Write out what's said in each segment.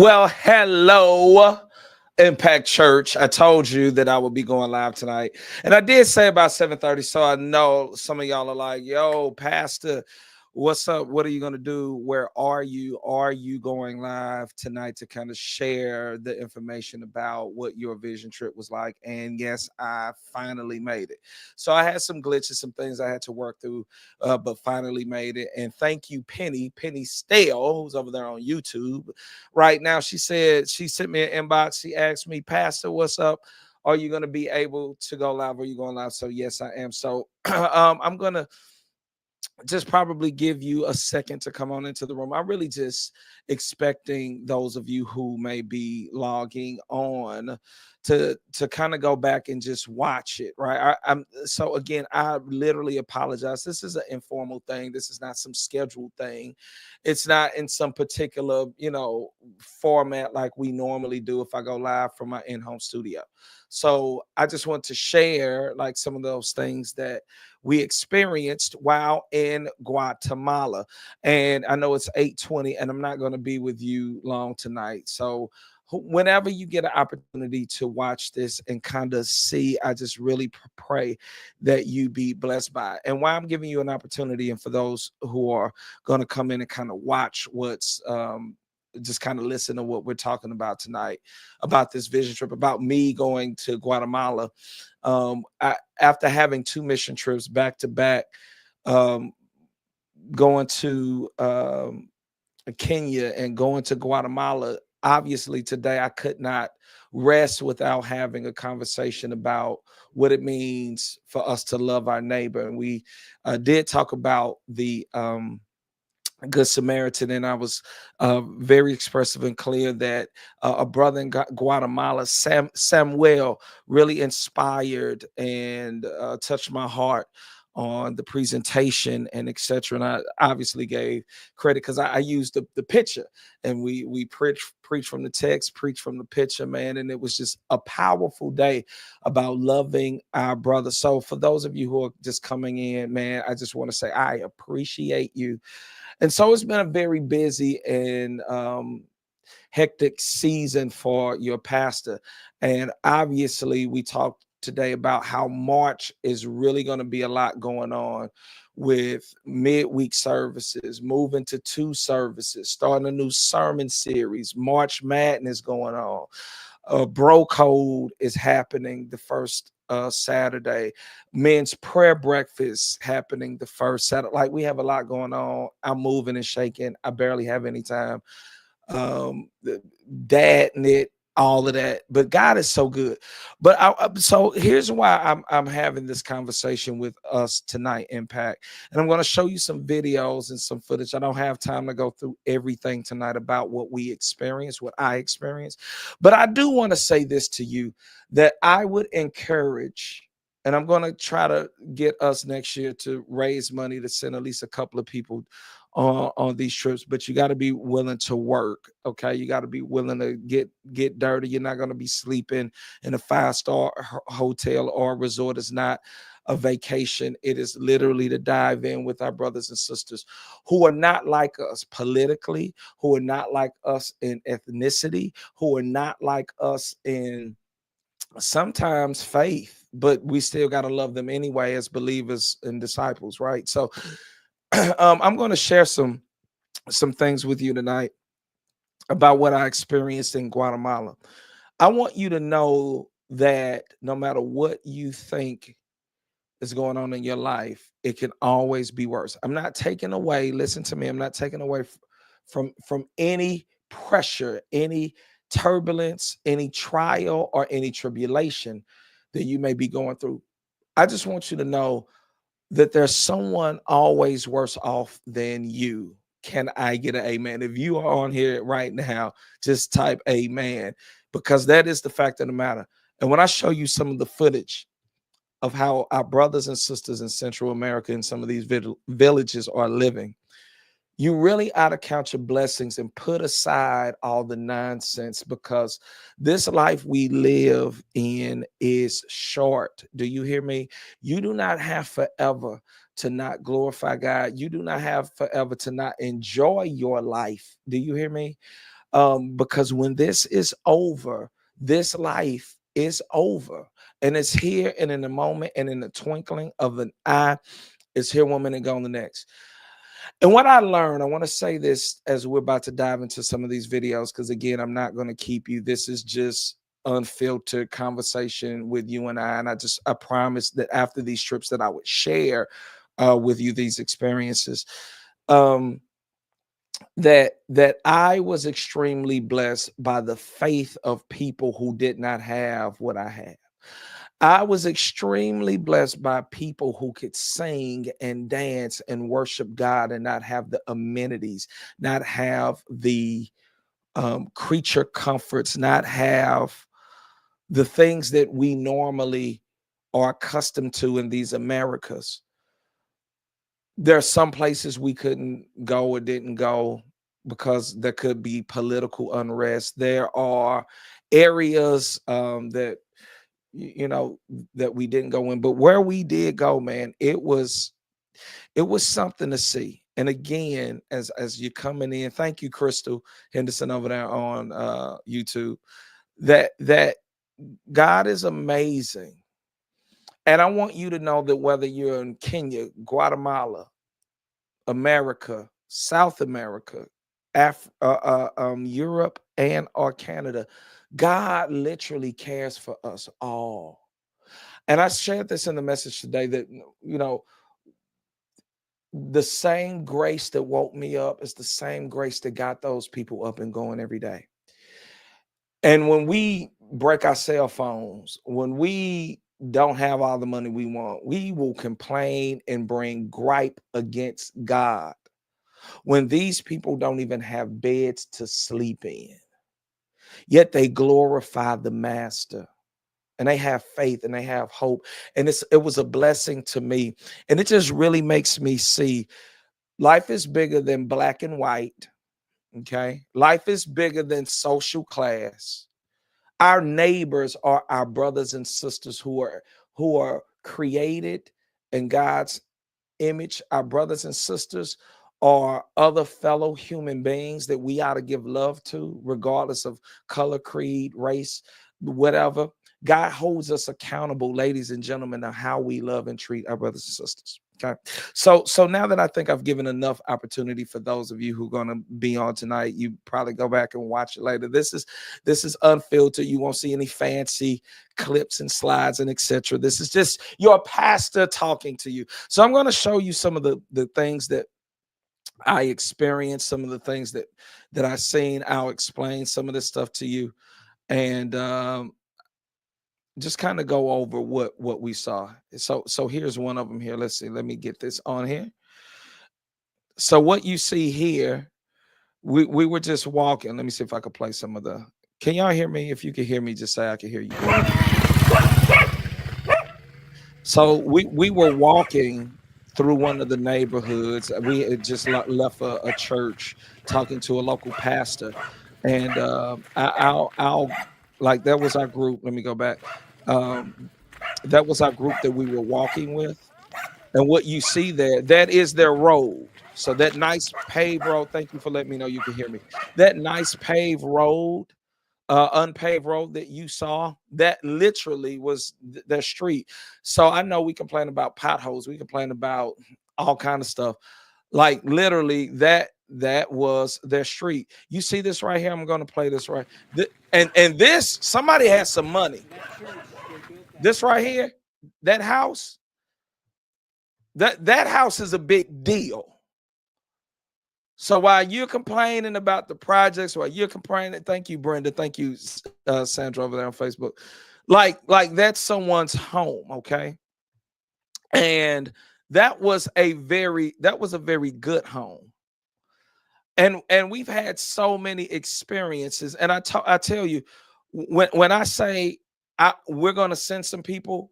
Well, hello, Impact Church. I told you that I would be going live tonight. And I did say about 7:30. So I know some of y'all are like, yo, Pastor, what's up? What are you going to do? Where are you? Are you going live tonight to kind of share the information about what your vision trip was like? And yes, I finally made it. So I had some glitches, some things I had to work through, but finally made it. And thank you, Penny Stale, who's over there on YouTube right now. She said she sent me an inbox. She asked me, Pastor, what's up? Are you going to be able to go live? Are you going live? So yes, I am. So I'm going to just probably give you a second to come on into the room. I'm really just expecting those of you who may be logging on to kind of go back and just watch it, right? I'm so again, I literally apologize. This is an informal thing. This is not some scheduled thing. It's not in some particular, format like we normally do if I go live from my in-home studio. So I just want to share like some of those things that we experienced while in Guatemala. And I know it's 8:20 and I'm not going to be with you long tonight. So whenever you get an opportunity to watch this and kind of see, I just really pray that you be blessed by it. And why I'm giving you an opportunity, and for those who are going to come in and kind of watch what's just kind of listen to what we're talking about tonight, about this vision trip, about me going to Guatemala. After having two mission trips back to back, um, going to Kenya and going to Guatemala, obviously today I could not rest without having a conversation about what it means for us to love our neighbor. And we did talk about the Good Samaritan, and I was very expressive and clear that a brother in Guatemala, Samuel, really inspired and touched my heart on the presentation and etc. And I obviously gave credit because I used the picture, and we preach from the text, preach from the picture, man. And it was just a powerful day about loving our brother. So for those of you who are just coming in, man, I just want to say I appreciate you. And so it's been a very busy and hectic season for your pastor. And obviously, we talked today about how March is really going to be a lot going on with midweek services, moving to two services, starting a new sermon series, March Madness going on. Bro Code is happening the first Saturday. Men's prayer breakfast happening the first Saturday. Like we have a lot going on. I'm moving and shaking. I barely have any time. Dad knit, all of that. But God is so good. But so here's why I'm having this conversation with us tonight, Impact. And I'm going to show you some videos and some footage. I don't have time to go through everything tonight about what we experienced, what I experienced. But I do want to say this to you, that I would encourage, and I'm going to try to get us next year to raise money to send at least a couple of people on these trips, but you got to be willing to work. Okay, you got to be willing to get dirty. You're not going to be sleeping in a five-star hotel or resort. It's not a vacation. It is literally to dive in with our brothers and sisters who are not like us politically, who are not like us in ethnicity, who are not like us in sometimes faith, but we still got to love them anyway as believers and disciples, right? So I'm going to share some things with you tonight about what I experienced in Guatemala. I want you to know that no matter what you think is going on in your life, it can always be worse. I'm not taking away, listen to me, I'm not taking away from any pressure, any turbulence, any trial, or any tribulation that you may be going through. I just want you to know that there's someone always worse off than you. Can I get an amen? If you are on here right now, just type amen, because that is the fact of the matter. And when I show you some of the footage of how our brothers and sisters in Central America and some of these villages are living, you really ought to count your blessings and put aside all the nonsense, because this life we live in is short. Do you hear me? You do not have forever to not glorify God. You do not have forever to not enjoy your life. Do you hear me? Because when this is over, this life is over, and it's here and in a moment and in the twinkling of an eye. It's here 1 minute, and gone the next. And what I learned, I want to say this as we're about to dive into some of these videos, because again, I'm not going to keep you. This is just unfiltered conversation with you and I. And I promised that after these trips that I would share with you these experiences. Um, that I was extremely blessed by the faith of people who did not have what I had. I was extremely blessed by people who could sing and dance and worship God and not have the amenities, not have the creature comforts, not have the things that we normally are accustomed to in these Americas. There are some places we couldn't go or didn't go because there could be political unrest. There are areas that you know that we didn't go in, but where we did go, man, it was something to see. And again, as you're coming in, thank you, Crystal Henderson over there on YouTube. That God is amazing. And I want you to know that whether you're in Kenya, Guatemala, America, South America, Europe, and or Canada, God literally cares for us all. And I shared this in the message today that, you know, the same grace that woke me up is the same grace that got those people up and going every day. And when we break our cell phones, when we don't have all the money we want, we will complain and bring gripe against God when these people don't even have beds to sleep in. Yet they glorify the Master, and they have faith and they have hope. And it was a blessing to me. And it just really makes me see life is bigger than black and white. Okay. Life is bigger than social class. Our neighbors are our brothers and sisters who are created in God's image. Our brothers and sisters are other fellow human beings that we ought to give love to, regardless of color, creed, race, whatever. God holds us accountable, ladies and gentlemen, of how we love and treat our brothers and sisters. Okay. So now that I think I've given enough opportunity for those of you who are going to be on tonight, you probably go back and watch it later. This is unfiltered. You won't see any fancy clips and slides and etc. This is just your pastor talking to you. So I'm going to show you some of the things that I experienced, some of the things that I've seen. I'll explain some of this stuff to you, and just kind of go over what we saw. So here's one of them here. Let's see. Let me get this on here. So what you see here, we were just walking. Let me see if I could play some of the. Can y'all hear me? If you can hear me, just say I can hear you. So we were walking through one of the neighborhoods. We had just left a church, talking to a local pastor, and I'll like that was our group. Let me go back. Um, that was our group that we were walking with. And what you see there, that is their road. So that nice paved road. Thank you for letting me know you can hear me. That nice paved road, unpaved road that you saw, that literally was their street. So I know we complain about potholes, we complain about all kind of stuff. Like literally, that was their street. You see this right here? I'm going to play this right. And this somebody has some money. This right here, that house. That house is a big deal. So while you're complaining about the projects, while you're complaining, thank you, Brenda, thank you, Sandra over there on Facebook. Like that's someone's home, okay? And that was a very good home. And we've had so many experiences. And I tell you, when I say we're going to send some people.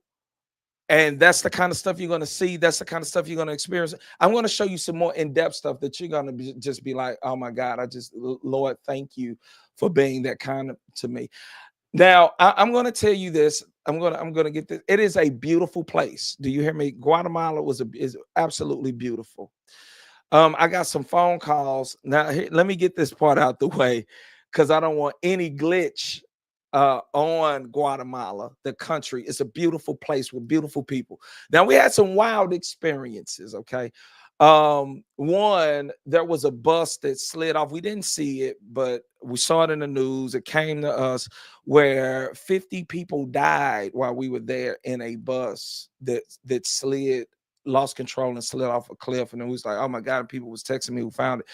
And that's the kind of stuff you're going to see. That's the kind of stuff you're going to experience. I'm going to show you some more in-depth stuff that you're going to just be like, oh my God, Lord, thank you for being that kind of to me. Now, I'm going to tell you this. I'm going to get this. It is a beautiful place. Do you hear me? Guatemala is absolutely beautiful. I got some phone calls. Now, let me get this part out the way, because I don't want any glitch on Guatemala, the country. It's a beautiful place with beautiful people. Now we had some wild experiences, okay? One, there was a bus that slid off. We didn't see it, but we saw it in the news. It came to us where 50 people died while we were there in a bus that slid, lost control and slid off a cliff. And it was like, oh my God, and people was texting me who found it,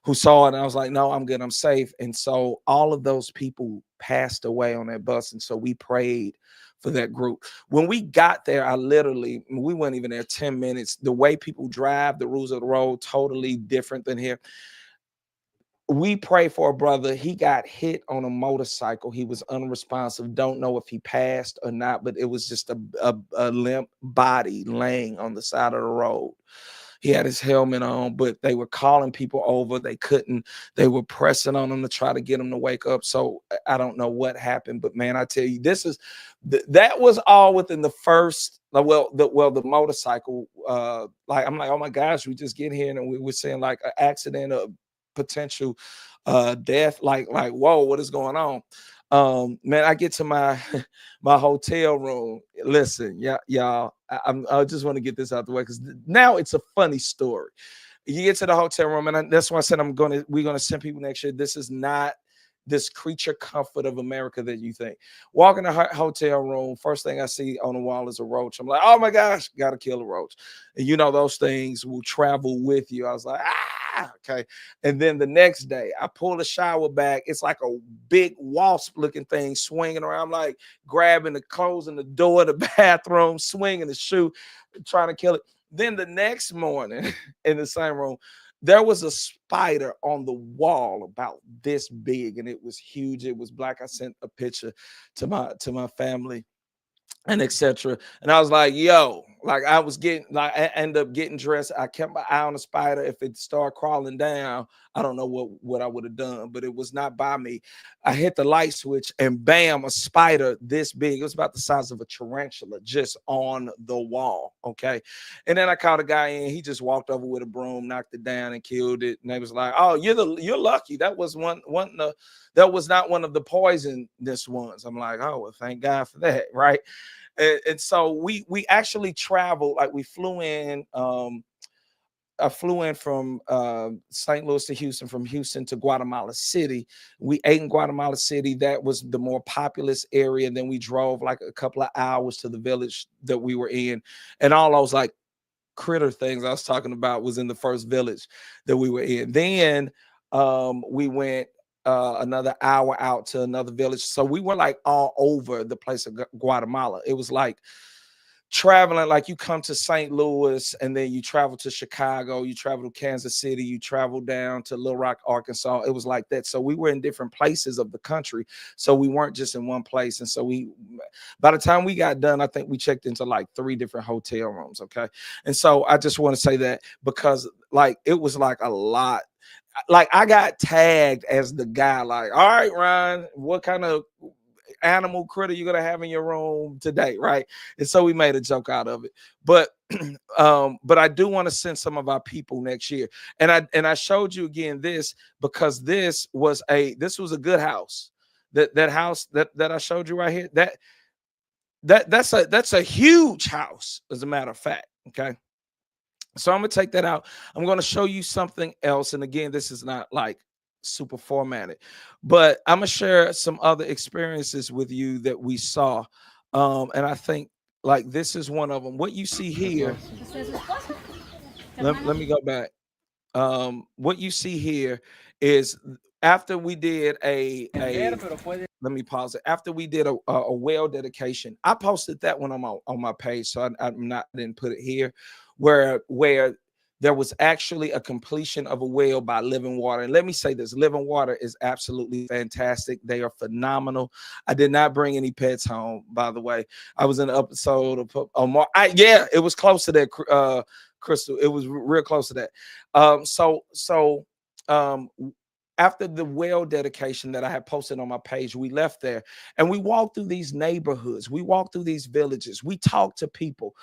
who saw it. And I was like, no, I'm good, I'm safe. And so all of those people passed away on that bus. And so we prayed for that group. When we got there, we weren't even there 10 minutes. The way people drive, the rules of the road, totally different than here. We pray for a brother. He got hit on a motorcycle. He was unresponsive. Don't know if he passed or not, but it was just a limp body laying on the side of the road. He had his helmet on, but they were calling people over. They couldn't. They were pressing on him to try to get him to wake up. So I don't know what happened, but man, I tell you, that was all within the first. The motorcycle. Like I'm like, oh my gosh, we just get here and we were saying like an accident, a potential death. Like whoa, what is going on? Man, I get to my my hotel room. Listen, y'all, I just want to get this out the way because now it's a funny story. You get to the hotel room, and that's why I said we're gonna send people next year. This is not this creature comfort of America that you think. Walk in the hotel room, first thing I see on the wall is a roach. I'm like, oh my gosh, gotta kill a roach. And you know those things will travel with you. I was like, okay. And then the next day, I pull the shower back. It's like a big wasp looking thing swinging around. I'm like grabbing the clothes in the door of the bathroom, swinging the shoe, trying to kill it. Then the next morning in the same room, there was a spider on the wall about this big, and it was huge. It was black. I sent a picture to my family and etc. And I was like, yo, like I was getting like I ended up getting dressed. I kept my eye on the spider. If it started crawling down, I don't know what I would have done, but it was not by me. I hit the light switch and bam, a spider this big. It was about the size of a tarantula just on the wall. Okay. And then I called a guy in. He just walked over with a broom, knocked it down, and killed it. And they was like, oh, you're lucky. That was that was not one of the poisonous ones. I'm like, oh well, thank God for that, right? And so we actually traveled, like we flew in. I flew in from St. Louis to Houston, from Houston to Guatemala City. We ate in Guatemala City. That was the more populous area. Then we drove like a couple of hours to the village that we were in, and all those like critter things I was talking about was in the first village that we were in. Then we went another hour out to another village. So we were like all over the place of Guatemala. It was like traveling, like you come to St. Louis and then you travel to Chicago, you travel to Kansas City, you travel down to Little Rock, Arkansas. It was like that. So we were in different places of the country. So we weren't just in one place. And so by the time we got done, I think we checked into like 3 different hotel rooms. Okay. And so I just want to say that because like it was like a lot. Like I got tagged as the guy, like, all right, Ryan, what kind of animal critter you're gonna have in your room today, right? And so we made a joke out of it. But but I do want to send some of our people next year. And I showed you again this because this was a good house. That house that I showed you right here, that's a huge house, as a matter of fact. Okay. So I'm gonna take that out. I'm gonna show you something else. And again, this is not like super formatted, but I'm gonna share some other experiences with you that we saw. And I think like this is one of them. What you see here, let me go back. What you see here is after we did a let me pause it. After we did a well dedication, I posted that one on my page, so I didn't put it here, where there was actually a completion of a well by Living Water. And let me say this: Living Water is absolutely fantastic. They are phenomenal. I did not bring any pets home, by the way. I was in an episode of yeah, it was close to that, Crystal. It was real close to that. Um, after the well dedication that I had posted on my page, we left there and we walked through these neighborhoods. We walked through these villages. We talked to people.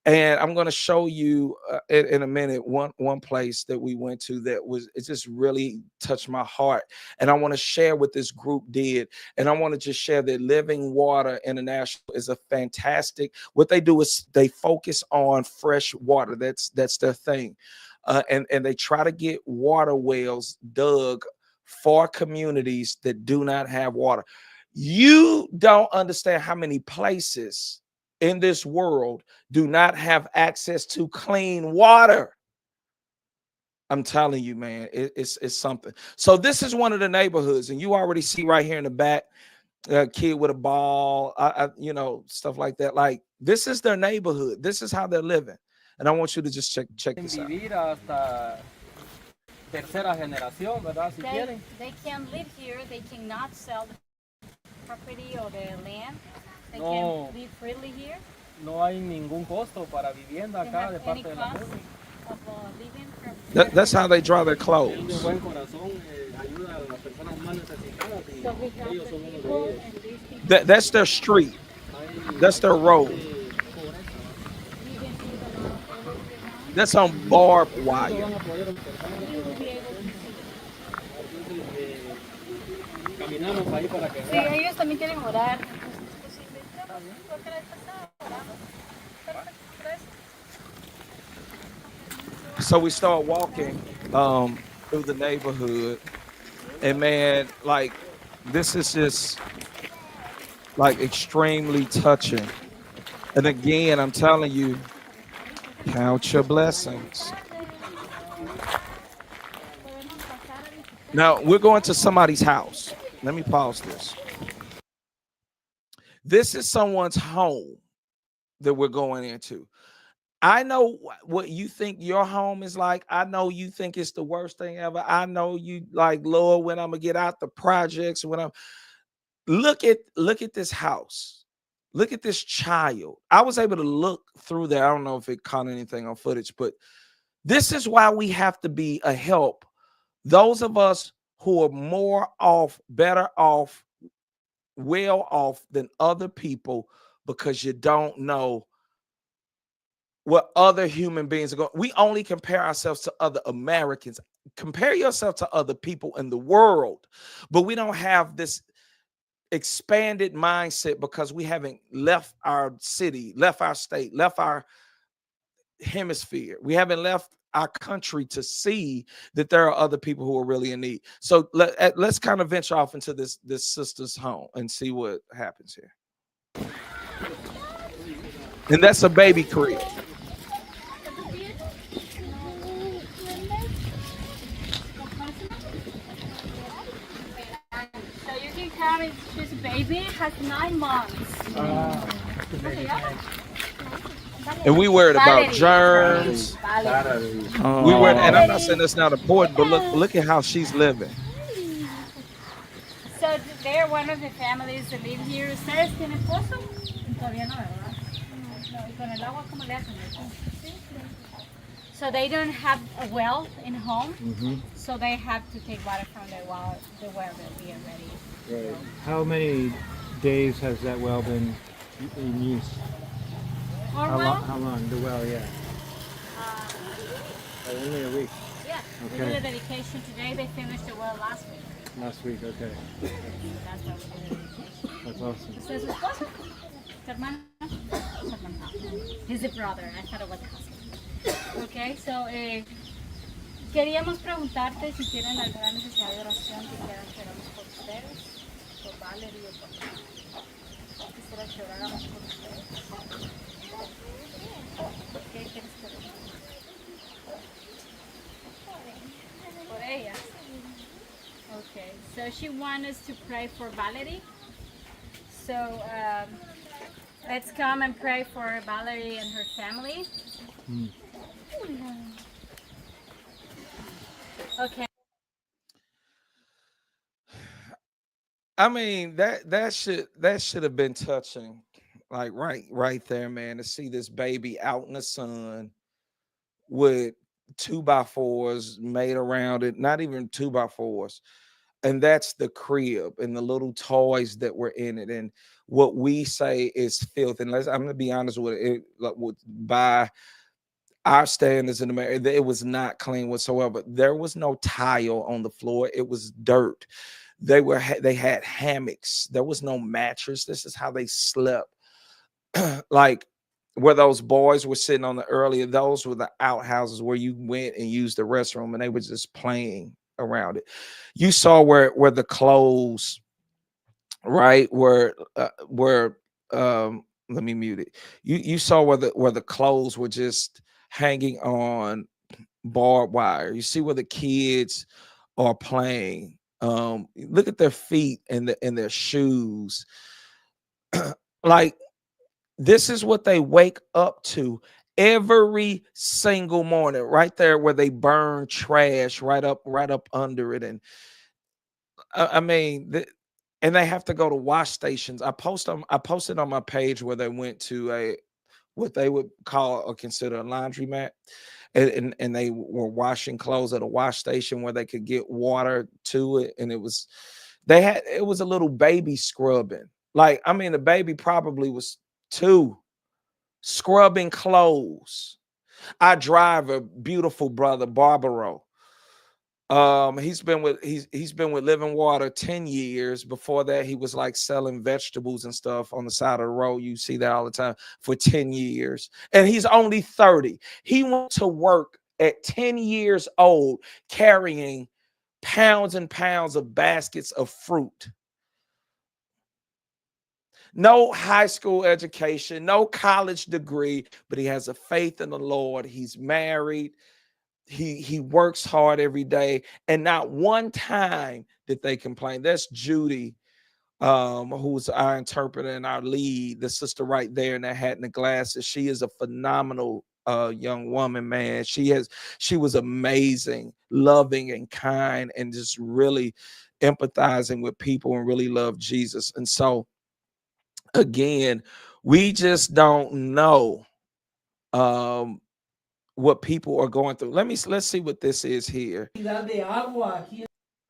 And I'm going to show you in a minute one place that we went to that was it just really touched my heart, and I want to share what this group did. And I want to just share that Living Water International is a fantastic. What they do is they focus on fresh water. That's their thing, and they try to get water wells dug for communities that do not have water. You don't understand how many places in this world do not have access to clean water. I'm telling you, man, it's something. So this is one of the neighborhoods, and you already see right here in the back, a kid with a ball, stuff like that. Like this is their neighborhood. This is how they're living, and I want you to just check this out. Vivir hasta tercera generación, ¿verdad? Si quieren. They can live here. They cannot sell the property or the land. They No. can live freely here. No hay ningún costo para vivienda They acá have de any parte de la cost pública. of living from That's how they draw their Él de clothes. buen corazón ayuda a las personas más necesitadas y So we have ellos the son uno de people ellos. and these people That's their street. That's their road. living in the land. That's on barbed wire. You will be able to see. Caminamos ahí para que Sí, vean. ellos también quieren orar. ¿Por qué les pasa orar? Perfecto, gracias. So we start walking through the neighborhood, and man, like this is just like extremely touching. And again, I'm telling you, count your blessings. Now we're going to somebody's house. Let me pause this. This is someone's home that we're going into. I know what you think your home is like. I know you think it's the worst thing ever. I know you like, Lord, when I'm gonna get out the projects, when I'm look at this house. Look at this child. I was able to look through there. I don't know if it caught anything on footage, but this is why we have to be a help. Those of us who are more off, better off, well off than other people, because you don't know what other human beings are going. We only compare ourselves to other Americans. Compare yourself to other people in the world, but we don't have this expanded mindset because we haven't left our city, left our state, left our hemisphere. We haven't left our country to see that there are other people who are really in need. So let's kind of venture off into this sister's home and see what happens here. And that's a baby crib. So you can come, she's a baby, has 9 months. And we worried about germs. Valerie. We worried, and I'm not saying that's not important, but look at how she's living. So they're one of the families that live here. ¿Ustedes tienen pozo? Todavía no, ¿verdad? No, y con el agua, ¿cómo le hacen? So they don't have a well in home, so they have to take water from the well that we already. Right. How many days has that well been in use? Or How, well? how long? The well, yeah. Only a week. Yeah. We Okay. did a dedication today. They finished the well last week. Last week, okay. That's why we did a dedication. That's awesome. ¿Usted es su esposo? ¿Tu hermano? Su hermano. He's a brother. I thought it was a husband. Okay, so queríamos preguntarte si tienen alguna necesidad de oración que quieran que oramos por ustedes, por Valerie o por mí. Quisiera que oráramos por ustedes. ¿Por qué quieres que oremos? Por ella. Okay, so she wants us to pray for Valerie. So let's come and pray for Valerie and her family. Okay. I mean, that should have been touching, like right there, man, to see this baby out in the sun with 2x4s made around it, not even 2x4s, and that's the crib and the little toys that were in it. And what we say is filth. And I'm going to be honest with it, by our standards in America, it was not clean whatsoever. There was no tile on the floor. It was dirt. They had hammocks. There was no mattress. This is how they slept. Like where those boys were sitting on the earlier, those were the outhouses where you went and used the restroom, and they were just playing around it. You saw where the clothes, right, where let me mute it. You saw where the clothes were just hanging on barbed wire. You see where the kids are playing. Look at their feet and their shoes. Like, this is what they wake up to every single morning, right there where they burn trash right up under it. And I mean, and they have to go to wash stations. I posted on my page where they went to what they would call or consider a laundromat. And they were washing clothes at a wash station where they could get water to it. And it was a little baby scrubbing. Like, I mean, the baby probably was 2, scrubbing clothes. Our driver, beautiful brother Barbaro, he's been with Living Water 10 years. Before that, he was like selling vegetables and stuff on the side of the road. You see that all the time, for 10 years. And he's only 30. He went to work at 10 years old carrying pounds and pounds of baskets of fruit. No high school education, no college degree, but he has a faith in the Lord. He's married. He works hard every day, and not one time did they complain. That's Judy, who's our interpreter and our lead, the sister right there in that hat and the glasses. She is a phenomenal young woman, man. She was amazing, loving and kind, and just really empathizing with people and really loved Jesus. And so again, we just don't know what people are going through. Let's see what this is here.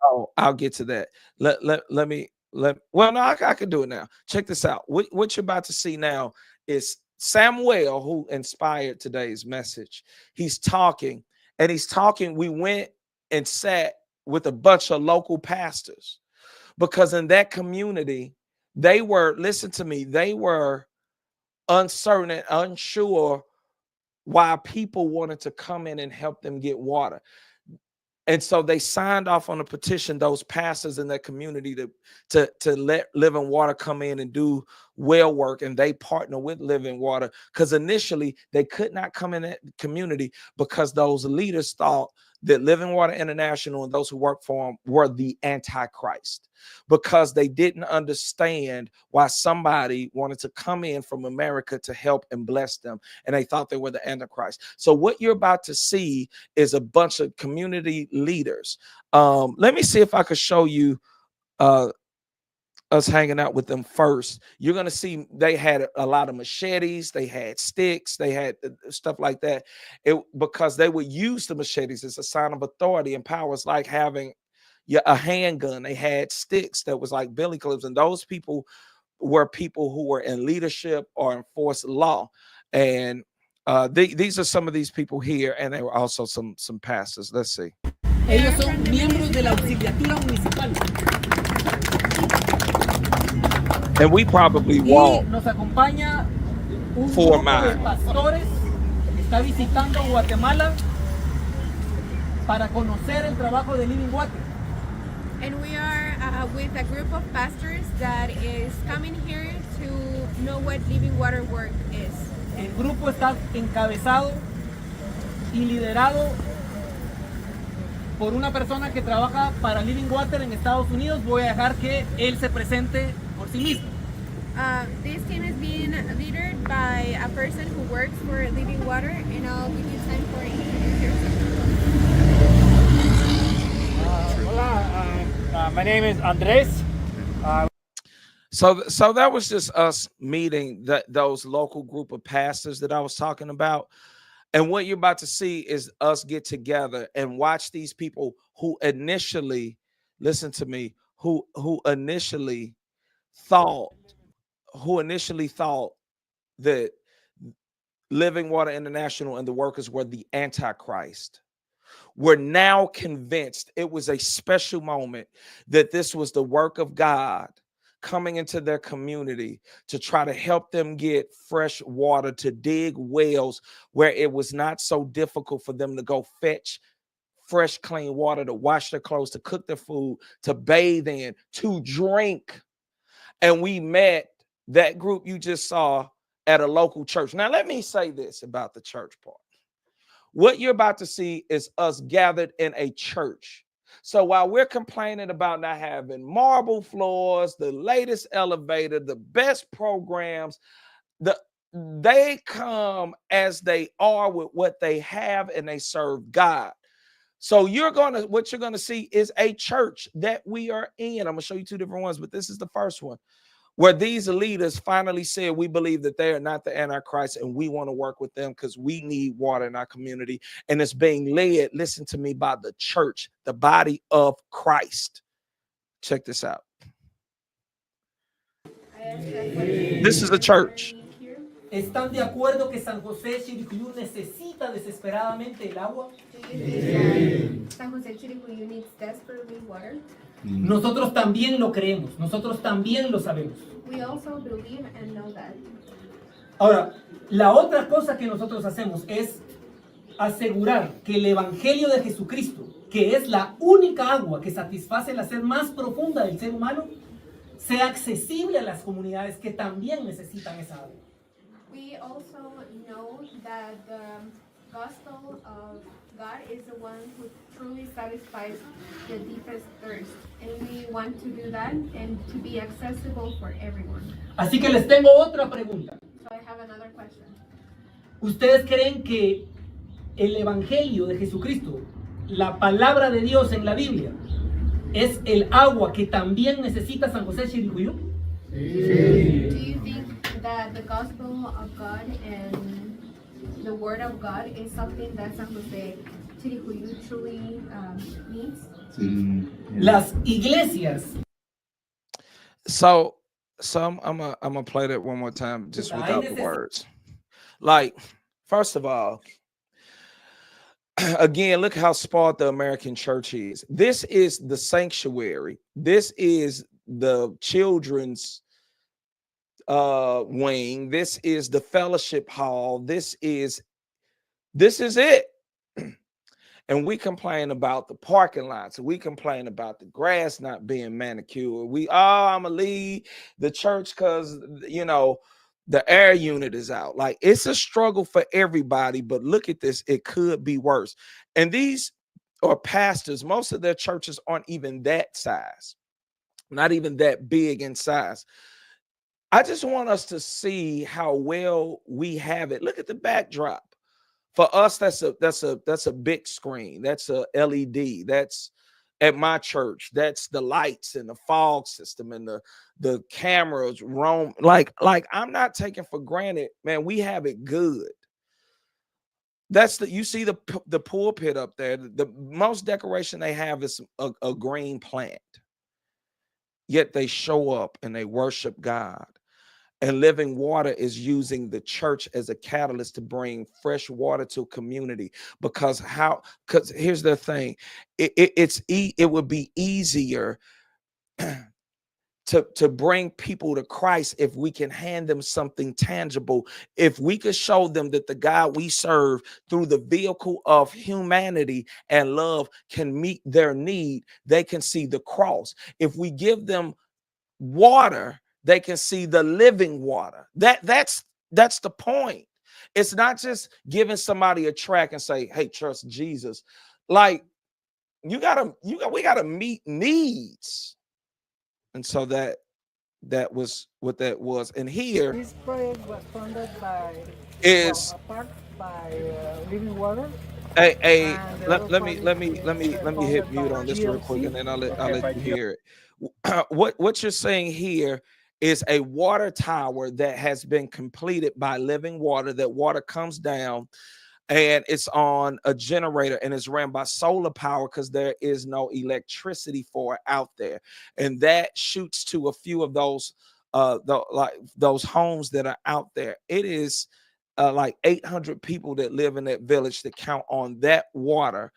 Oh, I'll get to that. Well, no, I can do it now. Check this out. What you're about to see now is Samuel, who inspired today's message. He's talking. We went and sat with a bunch of local pastors, because in that community, listen to me, they were uncertain and unsure why people wanted to come in and help them get water. And so they signed off on a petition, those pastors in that community, to let Living Water come in and do well work. And they partner with Living Water, because initially they could not come in that community because those leaders thought that Living Water International and those who work for them were the Antichrist, because they didn't understand why somebody wanted to come in from America to help and bless them. And they thought they were the Antichrist. So what you're about to see is a bunch of community leaders. Let me see if I could show you us hanging out with them first. You're going to see they had a lot of machetes, they had sticks, they had stuff like that. Because they would use the machetes as a sign of authority and power. It's like having a handgun. They had sticks that was like billy clubs, and those people were people who were in leadership or enforced law. And these are some of these people here, and they were also some pastors. Let's see. Ellos son miembros de la auxiliatura municipal. And we probably Y walked nos acompaña un 4 grupo de miles. pastores que está visitando Guatemala para conocer el trabajo de Living Water. And we are with a group of pastors that is coming here to know what living water work is. El grupo está encabezado y liderado por una persona que trabaja para Living Water en Estados Unidos. Voy a dejar que él se presente por sí mismo. This team is being led by a person who works for Living Water, and I'll give you time for introduce Hola, my name is Andres. So that was just us meeting those local group of pastors that I was talking about. And what you're about to see is us get together and watch these people who initially, listen to me, who initially thought, who initially thought that Living Water International and the workers were the Antichrist, were now convinced it was a special moment, that this was the work of God coming into their community to try to help them get fresh water, to dig wells where it was not so difficult for them to go fetch fresh, clean water to wash their clothes, to cook their food, to bathe in, to drink. And we met that group you just saw at a local church. Now, let me say this about the church part. What you're about to see is us gathered in a church. So while we're complaining about not having marble floors, the latest elevator, the best programs, they come as they are with what they have, and they serve God. So what you're gonna see is a church that we are in. I'm gonna show you two different ones, but this is the first one, where these leaders finally said, we believe that they are not the Antichrist, and we want to work with them because we need water in our community. And it's being led, listen to me, by the church, the body of Christ. Check this out. This is a church. ¿Están de acuerdo que San José Chiricuyú necesita desesperadamente el agua? San Jose Chiricuyu needs desperately water. Nosotros también lo creemos, nosotros también lo sabemos. We also believe and know that. Ahora, la otra cosa que nosotros hacemos es asegurar que el Evangelio de Jesucristo, que es la única agua que satisface la sed más profunda del ser humano, sea accesible a las comunidades que también necesitan esa agua. We also know that the gospel of God is the one who truly satisfies the deepest thirst. And we want to do that and to be accessible for everyone. Así que les tengo otra pregunta. So I have another question. ¿Ustedes creen que el Evangelio de Jesucristo, la palabra de Dios en la Biblia, es el agua que también necesita San José Chiricuyú? Do you think that the gospel of God and the word of God is something that San Jose Chiricuyu truly needs? Las iglesias. So I'm gonna play that one more time, just without the words. Like, first of all, again, look how spoiled the American church is. This is the sanctuary. This is the children's wing. This is the fellowship hall. This is it. And we complain about the parking lots. We complain about the grass not being manicured. I'm gonna leave the church because, the air unit is out. Like, it's a struggle for everybody, but look at this. It could be worse. And these are pastors. Most of their churches aren't even that size, not even that big in size. I just want us to see how well we have it. Look at the backdrop. For us, that's a big screen. That's a LED. That's at my church. That's the lights and the fog system and the cameras roam. Like I'm not taking for granted, man. We have it good. You see the pulpit up there. The most decoration they have is a green plant. Yet they show up and they worship God. And Living Water is using the church as a catalyst to bring fresh water to a community. Because here's the thing, it would be easier to bring people to Christ if we can hand them something tangible. If we could show them that the God we serve, through the vehicle of humanity and love, can meet their need, they can see the cross. If we give them water, they can see the living water. That's the point. It's not just giving somebody a track and say, hey, trust Jesus. Like, we gotta meet needs. And so that was what that was. And here this project was funded by Living Water. Let me hit mute on this real quick, and then I'll let you hear it. What you're saying here is a water tower that has been completed by Living Water. That water comes down and it's on a generator and it's ran by solar power because there is no electricity for it out there. And that shoots to a few of those like those homes that are out there. It is like 800 people that live in that village that count on that water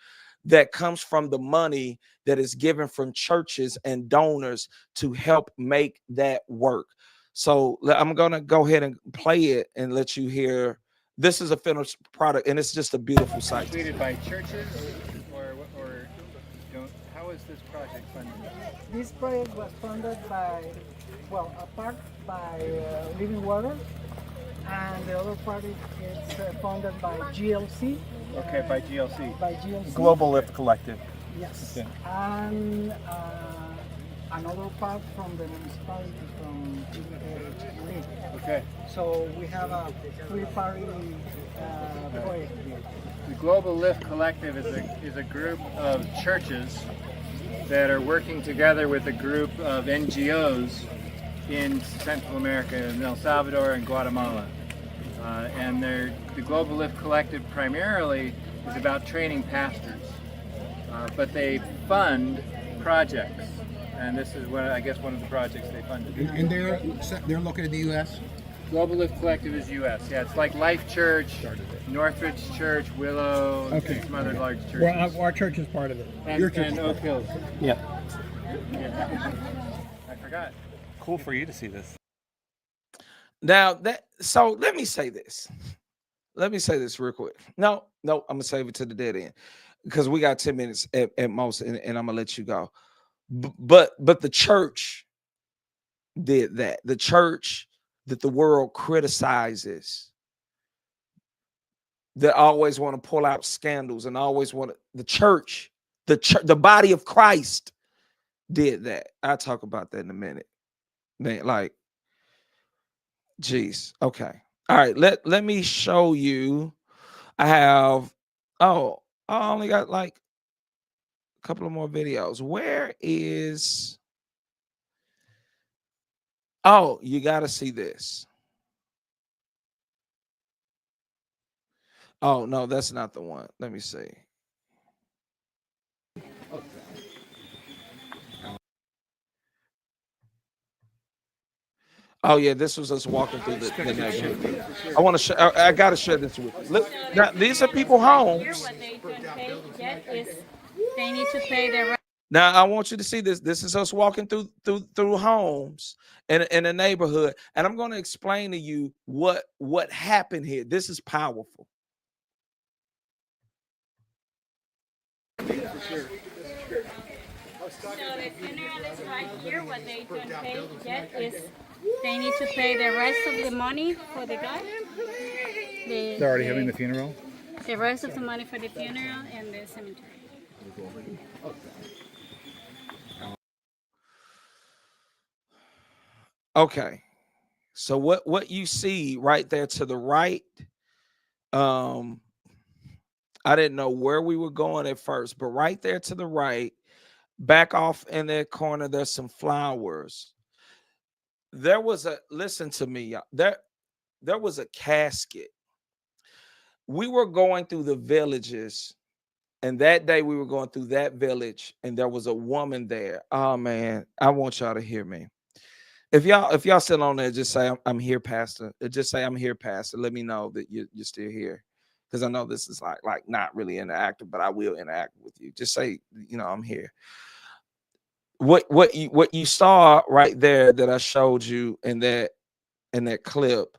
that comes from the money that is given from churches and donors to help make that work. So I'm gonna go ahead and play it and let you hear. This is a finished product, and it's just a beautiful sight. Completed by churches, or how is this project funded? This project was funded by, well, a part by Living Water, and the other part is funded by GLC. Okay, by GLC. By GLC. Global Lift Collective. Yes. Okay. And another part from the municipality from League. Okay. So we have a three-party project here. The Global Lift Collective is a group of churches that are working together with a group of NGOs in Central America, in El Salvador and Guatemala. And the Global Lift Collective primarily is about training pastors, but they fund projects, and this is one of the projects they funded. And they're located in the U.S. Global Lift Collective is U.S. Yeah, it's like Life Church, Northridge Church, Willow, Okay. and some other large churches. Well, our church is part of it. Your church And is Oak part Hills. Yeah. I forgot. Cool for you to see this. Now so let me say this. Let me say this real quick. No, I'm gonna save it to the dead end because we got 10 minutes at most, and I'm gonna let you go. But the church did that. The church that the world criticizes, that always want to pull out scandals and always want to, the church, the body of Christ did that. I'll talk about that in a minute. Man, like, geez. Okay. All right. Let me show you. I have, I only got like a couple of more videos. Where is, you got to see this. Oh, no, that's not the one. Let me see. Oh yeah, this was us walking through the neighborhood. I want to share. I got to share this with you. Look, now these are people Here, homes. what they don't pay yet is they need to pay their rent. Now I want you to see this. This is us walking through homes in a neighborhood, and I'm going to explain to you what happened here. This is powerful. So the funeral is right here. What they don't pay yet is they need to pay the rest of the money for the guy. They're already having the funeral? The rest of the money for the funeral and the cemetery. Okay, so what you see right there to the right, I didn't know where we were going at first, but right there to the right, back off in that corner, there's some flowers. There was listen to me, y'all. There was a casket. We were going through the villages, and that day we were going through that village, and there was a woman there. Oh man, I want y'all to hear me. If y'all still on there, just say I'm here, Pastor. Just say I'm here, Pastor. Let me know that you're still here, because I know this is like not really interactive, but I will interact with you. Just say, I'm here. What you saw right there that I showed you in that clip,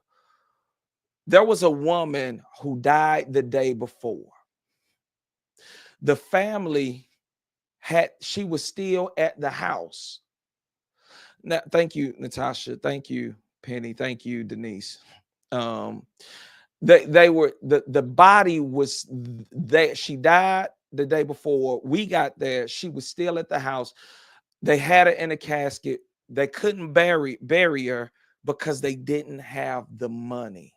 there was a woman who died the day before. The family she was still at the house. Now, thank you, Natasha. Thank you, Penny. Thank you, Denise. They were the body was there. She died the day before we got there. She was still at the house. They had her in a casket. They couldn't bury her because they didn't have the money.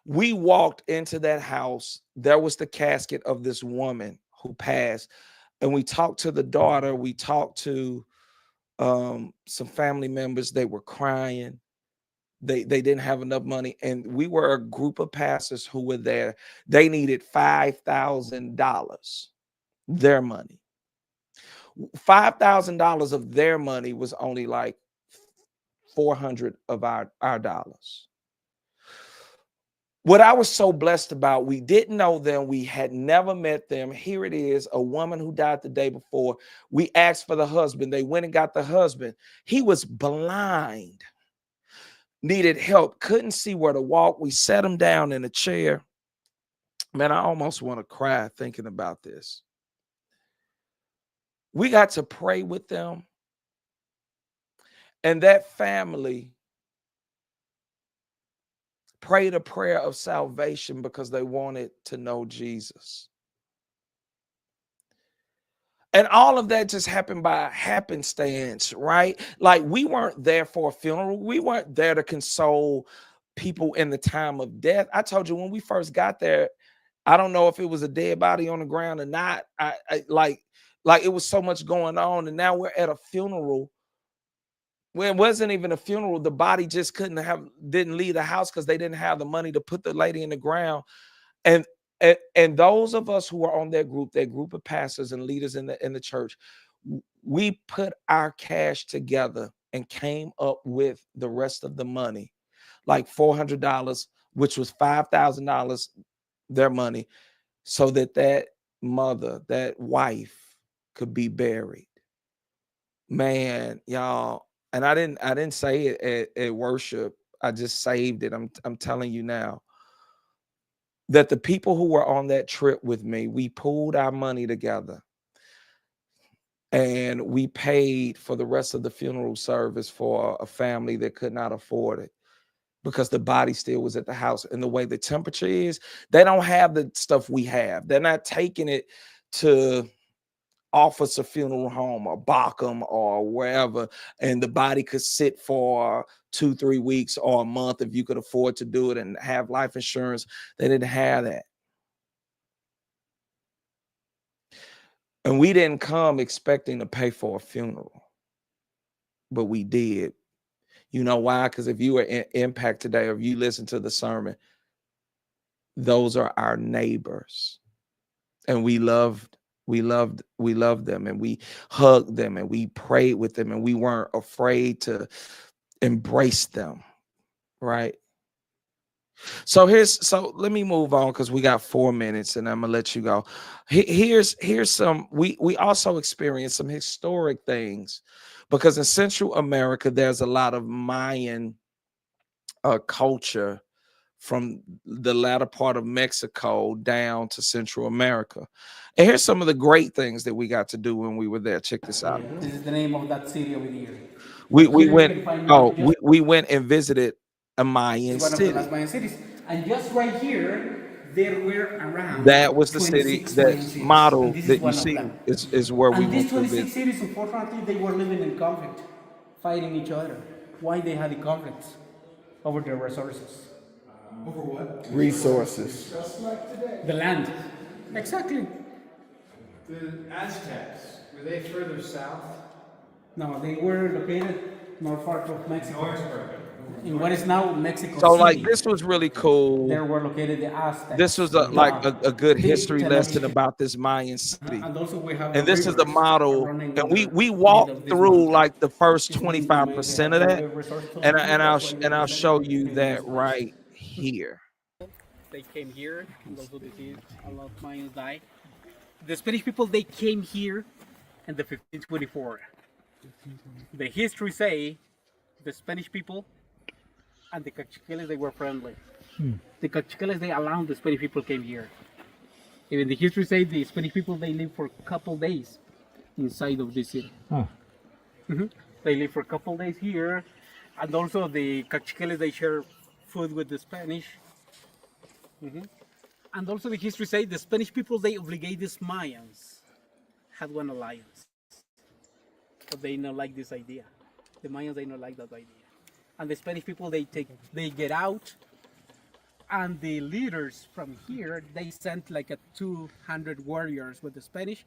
We walked into that house. There was the casket of this woman who passed, and we talked to the daughter. We talked to some family members. They were crying. They didn't have enough money, and we were a group of pastors who were there. They needed $5,000, their money. $5,000 of their money was only like 400 of our dollars. What I was so blessed about, we didn't know them. We had never met them. Here it is, a woman who died the day before. We asked for the husband. They went and got the husband. He was blind, needed help, couldn't see where to walk. We sat him down in a chair. Man, I almost want to cry thinking about this. We got to pray with them. And that family prayed a prayer of salvation because they wanted to know Jesus. And all of that just happened by happenstance, right? Like, we weren't there for a funeral. We weren't there to console people in the time of death. I told you when we first got there, I don't know if it was a dead body on the ground or not. Like it was so much going on. And now we're at a funeral. Well, it wasn't even a funeral. The body just didn't leave the house because they didn't have the money to put the lady in the ground. And those of us who are on that group of pastors and leaders in the church, we put our cash together and came up with the rest of the money, like $400, which was $5,000, their money, so that mother, that wife, could be buried. Man, y'all. And I didn't say it at worship. I just saved it. I'm telling you now that the people who were on that trip with me, we pooled our money together and we paid for the rest of the funeral service for a family that could not afford it because the body still was at the house. And the way the temperature is, they don't have the stuff we have. They're not taking it to Officer Funeral Home or Bockham or wherever, and the body could sit for 2-3 weeks or a month if you could afford to do it and have life insurance. They didn't have that. And we didn't come expecting to pay for a funeral, but we did. You know why? Because if you were in Impact today, or if you listen to the sermon, those are our neighbors, and we loved them, and we hugged them, and we prayed with them, and we weren't afraid to embrace them, right? So let me move on because we got 4 minutes and I'm gonna let you go. Here's some, we also experienced some historic things because in Central America there's a lot of Mayan culture from the latter part of Mexico down to Central America. And here's some of the great things that we got to do when we were there. Check this out. This is the name of that city over here. We But here you went can find just we went and visited a Mayan one of the city. last Mayan cities. And just right here, there were around That was the city, 26 that Mayan cities. And model this is that you one of see them. is where we And these went to 26 visit. cities, unfortunately, they were living in conflict, fighting each other. Why they had the conflicts? Over their resources. Over what? Resources. Just like today. The land. Exactly. The Aztecs, were they further south? No, they were located north part of Mexico. In what is now Mexico So City. like this was really cool. There were located the Aztecs. This was the a good big history lesson Tenochtitlan. about this Mayan city. And also we have And the this is the rivers model. running And we underneath walked of this through mountain. like the first This means the Mayans, they 25% have of very that. good resources of And food, that's why I'll they show present you in that this place. right here. They came here, and also they see a lot of Mayans died. The Spanish people, they came here in the 1524. The history say the Spanish people and the Cachiqueles, they were friendly. The Cachiqueles, they allowed the Spanish people came here. Even the history say the Spanish people, they live for a couple days inside of this city. They live for a couple days here, and also the Cachiqueles, they share food with the Spanish. And also the history say the Spanish people, they obligate these Mayans had one alliance, but they don't like this idea. The Mayans, they don't like that idea, and the Spanish people, they get out, and the leaders from here, they sent like a 200 warriors with the Spanish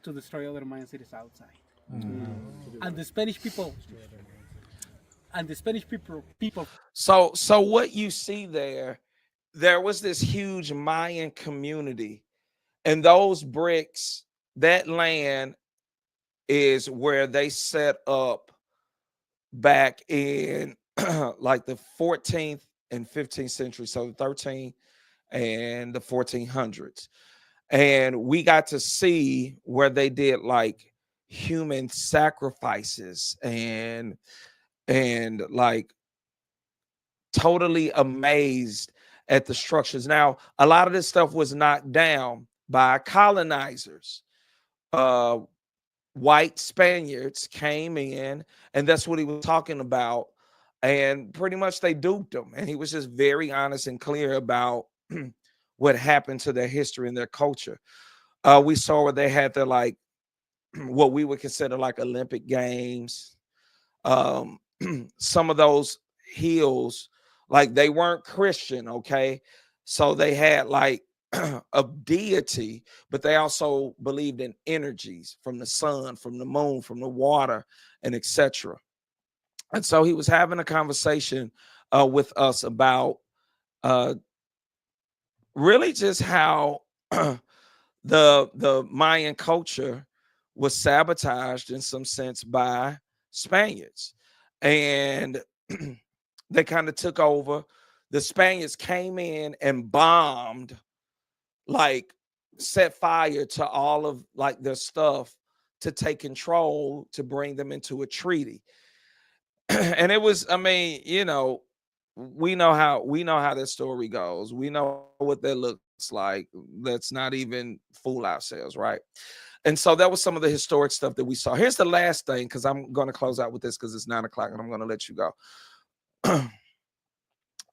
to destroy other Mayan cities outside. And the Spanish people, So what you see there was this huge Mayan community, and those bricks, that land is where they set up back in like the 14th and 15th century, so the 13th and the 1400s. And we got to see where they did like human sacrifices and like totally amazed at the structures. Now, a lot of this stuff was knocked down by colonizers. Uh, White Spaniards came in, and that's what he was talking about. And pretty much they duped him. And he was just very honest and clear about what happened to their history and their culture. We saw where they had their like what we would consider like Olympic Games. Um, some of those hills, like they weren't Christian, okay? So they had like a deity, but they also believed in energies from the sun, from the moon, from the water, and etc. And so he was having a conversation with us about uh, really just how the Mayan culture was sabotaged in some sense by Spaniards, and they kind of took over. The Spaniards came in and bombed, like set fire to all of like their stuff to take control to bring them into a treaty. And it was, I mean, you know, we know how this story goes. We know what that looks like. Let's not even fool ourselves, right? And so that was some of the historic stuff that we saw. Here's the last thing, because I'm going to close out with this because it's 9 o'clock and I'm going to let you go.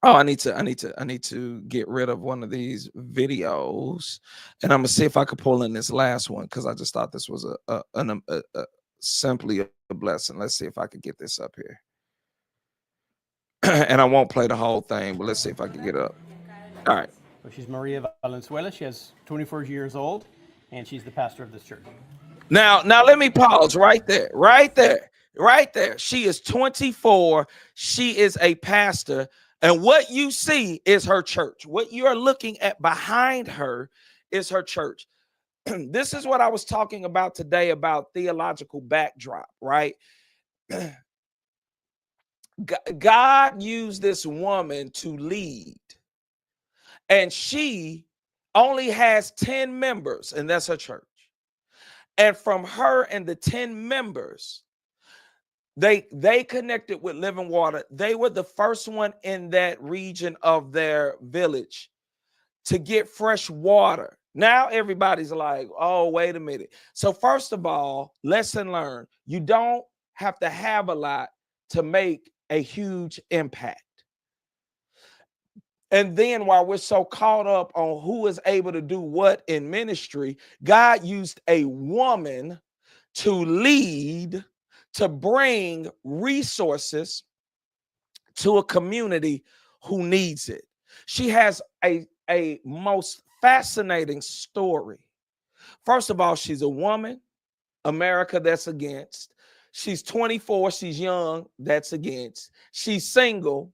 Oh, I need to get rid of one of these videos, and I'm gonna see if I could pull in this last one because I just thought this was simply a blessing. Let's see if I could get this up here, and I won't play the whole thing, but let's see if I can get it up. All right. So she's Maria Valenzuela. She has 24 years old, and she's the pastor of this church. Now let me pause right there. She is 24. She is a pastor. And what you see is her church. What you are looking at behind her is her church. This is what I was talking about today about theological backdrop, right? God used this woman to lead, and she only has 10 members, and that's her church. And from her and the 10 members, they connected with living water. They were the first one in that region of their village to get fresh water. Now everybody's like, oh, wait a minute. So first of all, lesson learned. You don't have to have a lot to make a huge impact. And then while we're so caught up on who is able to do what in ministry, God used a woman to lead, to bring resources to a community who needs it. She has a most fascinating story. First of all, she's a woman. America, that's against. She's 24. She's young. That's against. She's single.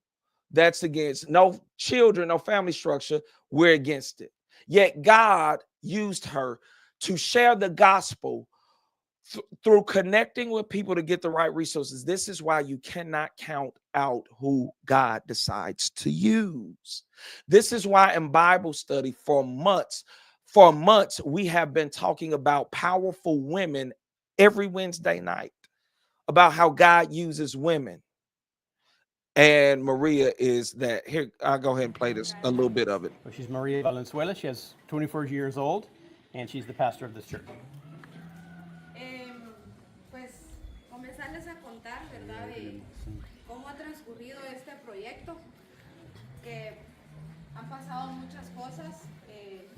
That's against. No children, no family structure. We're against it. Yet God used her to share the gospel through connecting with people to get the right resources. This is why you cannot count out who God decides to use. This is why in Bible study for months, we have been talking about powerful women every Wednesday night, about how God uses women. And Maria is that. Here, I'll go ahead and play this, a little bit of it. So she's Maria Valenzuela. She has 24 years old, and she's the pastor of this church. Pues comenzarles a contar, ¿verdad?, de cómo ha transcurrido este proyecto, que han pasado muchas cosas,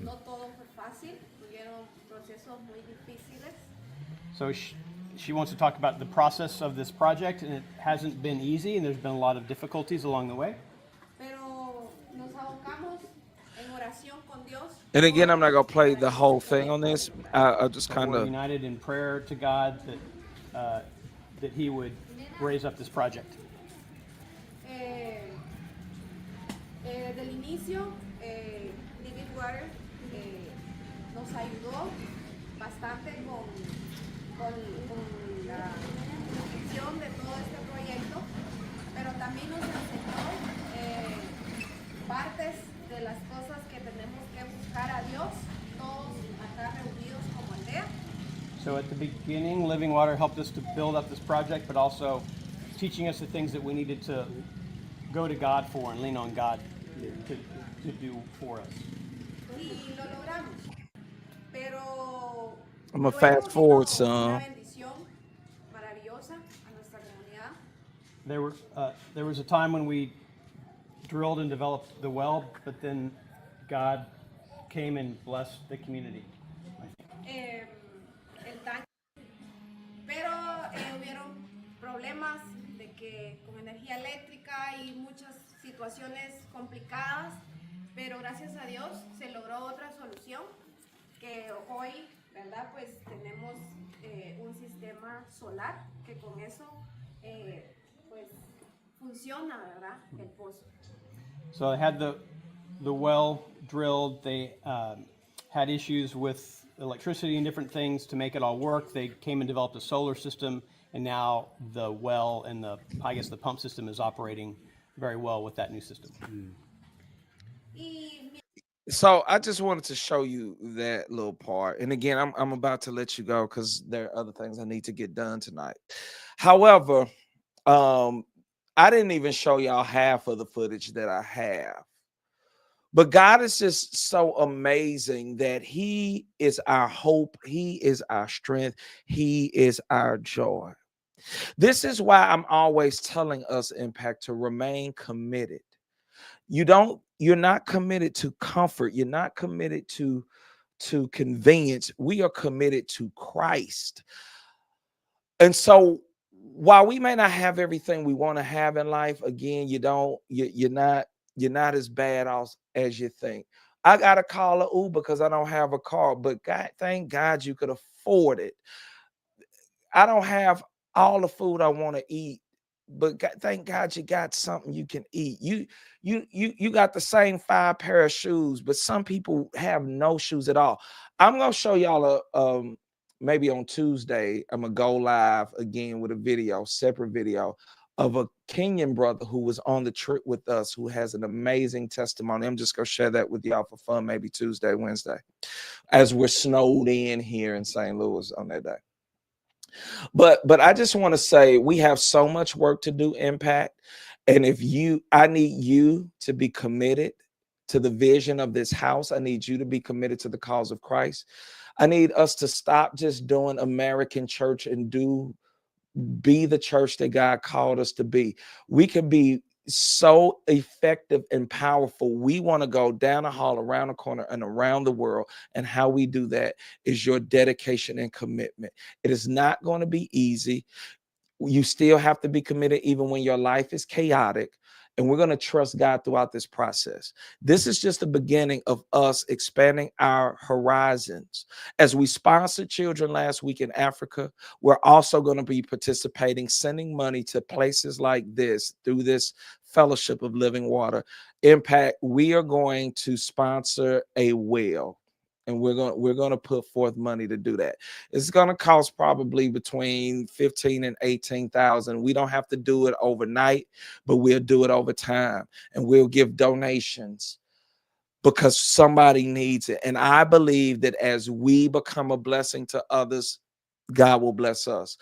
no todo fue fácil, tuvieron procesos muy difíciles. So she wants to talk about the process of this project, and it hasn't been easy, and there's been a lot of difficulties along the way. Pero nos abocamos en oración con Dios. And again, I'm not going to play the whole thing on this. I'll just kind We're of united in prayer to God that He would raise up this project. Desde el inicio, Living Water nos ayudó bastante con la dirección de todo este proyecto. proyecto, pero también nos enseñó partes de las cosas que tenemos que buscar a Dios, todos acá reunidos como aldea. So at the beginning, Living Water helped us to build up this project, but also teaching us the things that we needed to go to God for and lean on God to do for us. Y lo logramos. Pero I'm gonna luego fast vino forward una some. bendición maravillosa a nuestra comunidad. There was a time when we drilled and developed the well, but then God came and blessed the community. El tanque, pero hubieron problemas de que con energía eléctrica y muchas situaciones complicadas, pero gracias a Dios se logró otra solución que hoy, ¿verdad? Pues tenemos un sistema solar que con eso pues funciona, ¿verdad? El pozo. So they had the well drilled. They had issues with electricity and different things to make it all work. They came and developed a solar system, and now the well and the pump system is operating very well with that new system. So I just wanted to show you that little part. And again, I'm about to let you go because there are other things I need to get done tonight. However, I didn't even show y'all half of the footage that I have. But God is just so amazing that He is our hope. He is our strength. He is our joy. This is why I'm always telling us, Impact, to remain committed. You're not committed to comfort. You're not committed to convenience. We are committed to Christ. And so while we may not have everything we want to have in life, again, you're not as bad off as you think. I got to call an Uber because I don't have a car, but God, thank God you could afford it. I don't have all the food I want to eat, but thank God you got something you can eat. You got the same 5 pair of shoes, but some people have no shoes at all. I'm gonna show y'all maybe on Tuesday. I'm gonna go live again with a separate video of a Kenyan brother who was on the trip with us, who has an amazing testimony. I'm just gonna share that with y'all for fun, maybe Tuesday, Wednesday, as we're snowed in here in St. Louis on that day. But I just want to say we have so much work to do, Impact. And I need you to be committed to the vision of this house. I need you to be committed to the cause of Christ. I need us to stop just doing American church and be the church that God called us to be. We can be so effective and powerful. We want to go down the hall, around the corner, and around the world. And how we do that is your dedication and commitment. It is not going to be easy. You still have to be committed even when your life is chaotic. And we're going to trust God throughout this process. This is just the beginning of us expanding our horizons. As we sponsored children last week in Africa, we're also going to be participating, sending money to places like this through this fellowship of Living Water. Impact, we are going to sponsor a well. And we're going to put forth money to do that. It's going to cost probably between 15 and 18,000. We don't have to do it overnight, but we'll do it over time, and we'll give donations because somebody needs it. And I believe that as we become a blessing to others, God will bless us.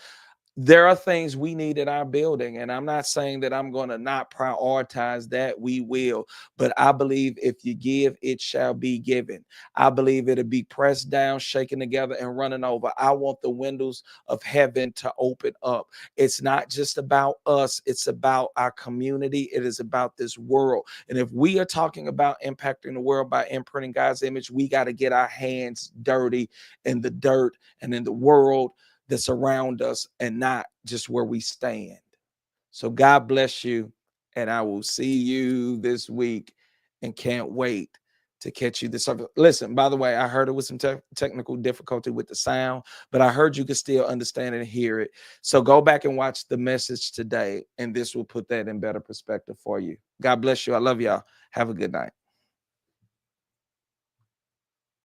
There are things we need in our building, and I'm not saying that I'm going to not prioritize that. We will, but I believe if you give, it shall be given. I believe it'll be pressed down, shaken together, and running over. I want the windows of heaven to open up. It's not just about us. It's about our community. It is about this world. And if we are talking about impacting the world by imprinting God's image, we got to get our hands dirty in the dirt and in the world that's around us, and not just where we stand. So God bless you, and I will see you this week, and can't wait to catch you this service. Listen, by the way, I heard it was some technical difficulty with the sound, but I heard you could still understand and hear it. So go back and watch the message today, and this will put that in better perspective for you. God bless you. I love y'all. Have a good night.